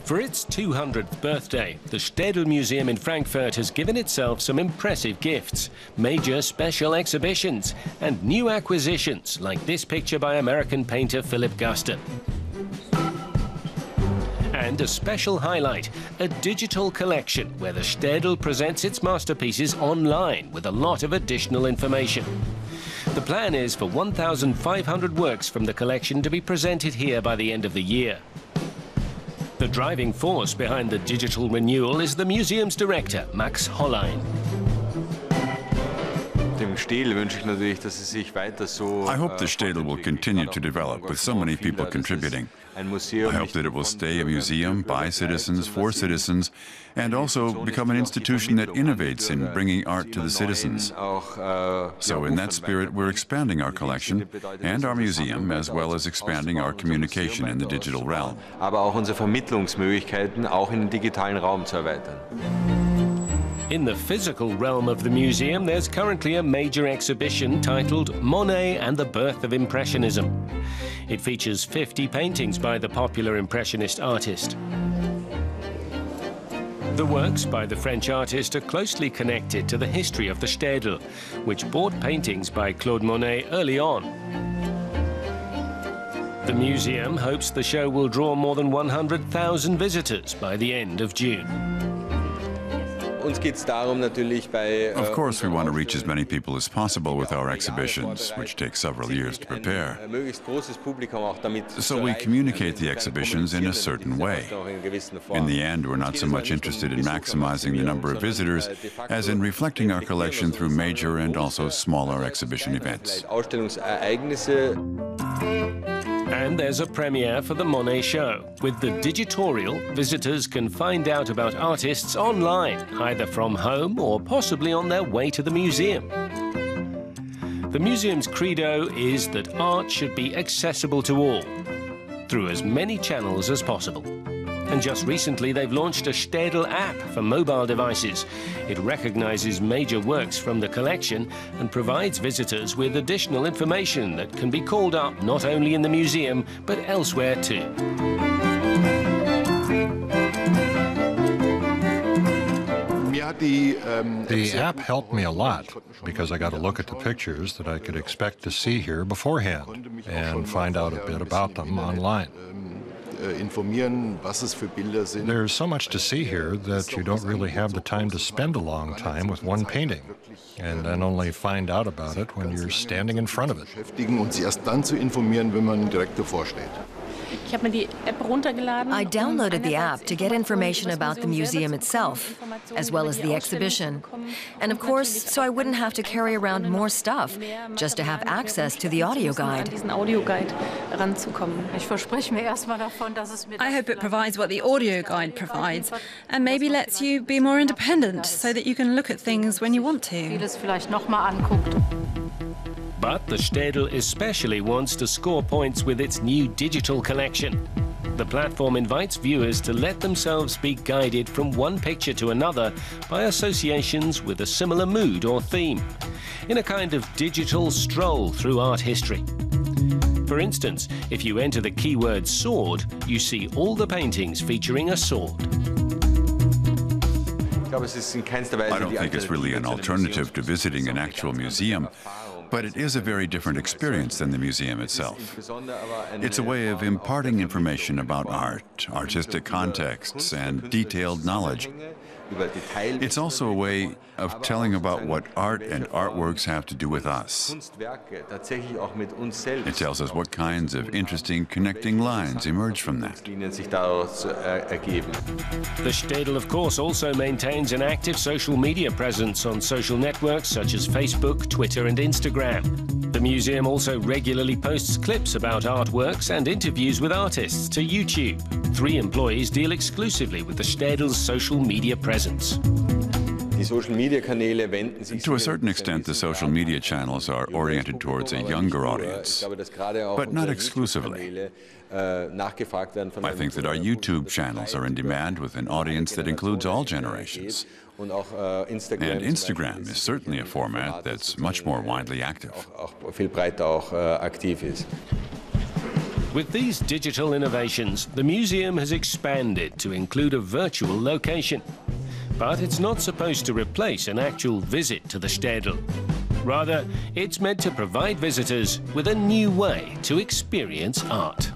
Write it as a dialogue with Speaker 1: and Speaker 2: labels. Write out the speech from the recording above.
Speaker 1: For its 200th birthday, the Städel Museum in Frankfurt has given itself some impressive gifts, major special exhibitions, and new acquisitions, like this picture by American painter Philip Gusten. And a special highlight, a digital collection where the Städel presents its masterpieces online with a lot of additional information. The plan is for 1,500 works from the collection to be presented here by the end of the year. The driving force behind the digital renewal is the museum's director, Max Hollein.
Speaker 2: I
Speaker 3: hope the Städel will continue to develop with so many people contributing. I hope that it will stay a museum by citizens, for citizens, and also become an institution that innovates in bringing art to the citizens. So in that spirit, we're expanding our collection and our museum, as well as expanding our communication in the digital realm.
Speaker 1: In the physical realm of the museum, there's currently a major exhibition titled Monet and the Birth of Impressionism. It features 50 paintings by the popular Impressionist artist. The works by the French artist are closely connected to the history of the Städel, which bought paintings by Claude Monet early on. The museum hopes the show will draw more than 100,000 visitors by the end of June.
Speaker 3: Of course, we want to reach as many people as possible with our exhibitions, which take several years to prepare. So we communicate the exhibitions in a certain way. In the end, we're not so much interested in maximizing the number of visitors as in reflecting our collection through major and also smaller exhibition events.
Speaker 1: And there's a premiere for the Monet show. With the digitorial, visitors can find out about artists online, either from home or possibly on their way to the museum. The museum's credo is that art should be accessible to all, through as many channels as possible. And just recently, they've launched a Städel app for mobile devices. It recognizes major works from the collection and provides visitors with additional information that can be called up not only in the museum, but elsewhere too.
Speaker 4: The app helped me a lot because I got a look at the pictures that I could expect to see here beforehand and find out a bit about them online. There's so much to see here that you don't really have the time to spend a long time with one painting, and then only find out about it when you're standing in front of it.
Speaker 5: I downloaded the app to get information about the museum itself, as well as the exhibition. And of course, so I wouldn't have to carry around more stuff, just to have access to the audio guide.
Speaker 6: I hope it provides what the audio guide provides, and maybe lets you be more independent, so that you can look at things when you want to.
Speaker 1: But the Städel especially wants to score points with its new digital collection. The platform invites viewers to let themselves be guided from one picture to another by associations with a similar mood or theme, in a kind of digital stroll through art history. For instance, if you enter the keyword sword, you see all the paintings featuring a sword.
Speaker 3: I don't think it's really an alternative to visiting an actual museum, but it is a very different experience than the museum itself. It's a way of imparting information about art, artistic contexts, and detailed knowledge. It's also a way of telling about what art and artworks have to do with us. It tells us what kinds of interesting connecting lines emerge from that.
Speaker 1: The Städel, of course, also maintains an active social media presence on social networks such as Facebook, Twitter, and Instagram. The museum also regularly posts clips about artworks and interviews with artists to YouTube. 3 employees deal exclusively with the Städel's social media presence.
Speaker 3: To a certain extent, the social media channels are oriented towards a younger audience, but not exclusively. I think that our YouTube channels are in demand with an audience that includes all generations. And Instagram is certainly a format that's much more widely active.
Speaker 1: With these digital innovations, the museum has expanded to include a virtual location. But it's not supposed to replace an actual visit to the Städel. Rather, it's meant to provide visitors with a new way to experience art.